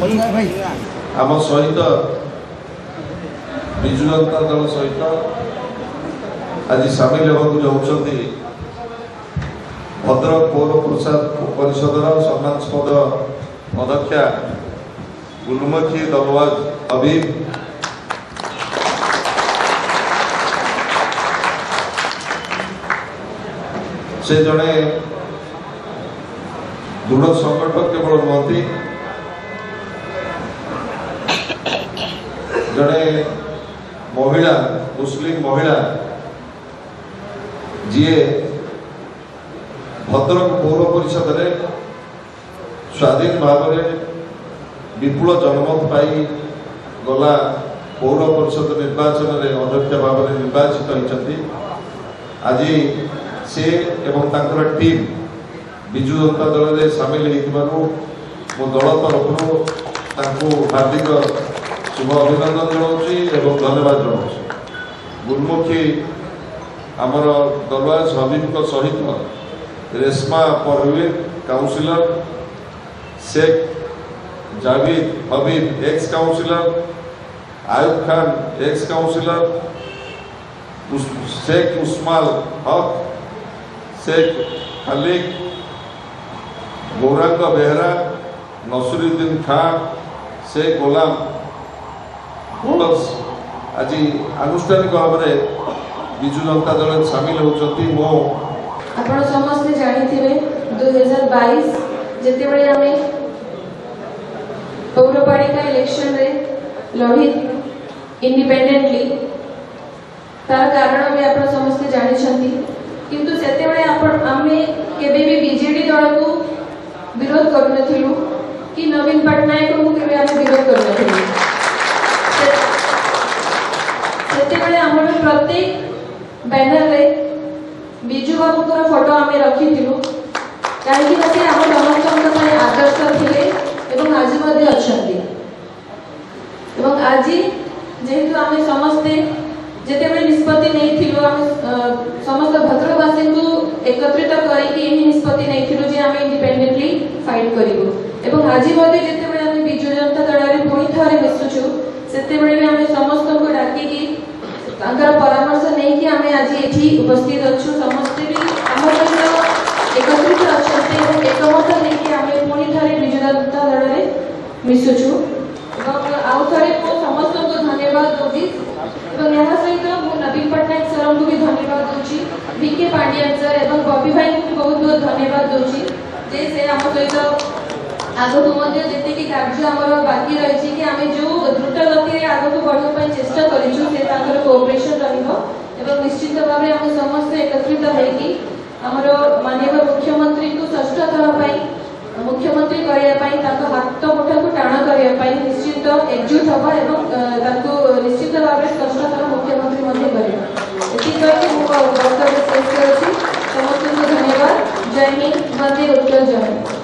आम सहित विजु जनता दल सहित आज सामिल होगा जाऊँच भद्रक पौर परिषदर सम्मानस्पद अध्यक्षा गुलमुखी दलवाज हबीब से जड़े दृढ़ संगठक केवल नुहति जड़े महिला मुस्लिम महिला जी भद्रक पौर परिषद रे स्वाधीन भाव विपुल जनमत पाई गला पौर परिषद निर्वाचन में अध्यक्ष भाव निर्वाचित होती आज से एवं तांकर टीम विजु जनता दल में सामिल हो मो दल तरफ हार्दिक शुभ अभिनंदन जनाऊँगी एवं धन्यवाद जनाऊँगी। गुलमुखी आमर दलवाज हबीब सहित Reshma Parveen councillor Sheikh Javed Habib ex councillor Ayub Khan ex councillor Sheikh उस्माल हक शेख खालिक गौरांग बेहरा नसरुद्दीन खान शेख गोलाम आज आनुष्ठानिक भाव में विजु जनता दल सामिल होती मो आपण समस्त जानिथिबे 2022 जेतेबेले आमे पौरपालिका इलेक्शन रे लढी इंडिपेंडेंटली तार कारण भी आपण समस्त जानि छथि किंतु सेतेबेले आपण आमे केबे भी बीजेडी दल को विरोध करू नथिलु कि नवीन पटनायक को केबे आमे विरोध करू नथिलु सेतेबेले हमर प्रत्येक बैनर रे विजु बाबूर फोटो आम रखीलु कहीं से आम समस्त आदर्श थे आज आज जेहेतु आम समस्ते जिते निष्पत्ति नहीं समस्त भद्रकवासी को एकत्रित करके निष्पत्ति नहीं आम इंडिपेंडेंटली फाइट करूँ आज जिते आम विजु जनता दल में पुणी थे मिशुचु से आम समस्त को डाकिकी परामर्श नहीं कि आम आज ये उपस्थित अच्छु समस्ते भी आम सहित एकत्रित अच्छा एकमत नहीं आम पुणी थे विजु जनता दल में मिशुचु आउ थे समस्त को धन्यवाद दूसरी यहाँ सहित मुझे नवीन पट्टनायक सर को भी धन्यवाद दूसरी वीके पांड्यान सर और बबी भाई को भी बहुत बहुत धन्यवाद दूसरी जे से आम सहित आगक जी कार्य आमर बाकी रही कि आम जो द्रुत गति आगक बढ़ापी चेष्टा करूँ कोऑपरेशन रहा निश्चित भाव में आम समस्त एकत्रित होगी आमर माननीय मुख्यमंत्री को षष्ठ थर मुख्यमंत्री करने हाथ मुठा को टाण करने निश्चित एकजुट हम और निश्चित भाव में षष्ठ थर मुख्यमंत्री वक्तव्य शेष कर समस्त को धन्यवाद। जय हिंद, वंदे उत्कल जय।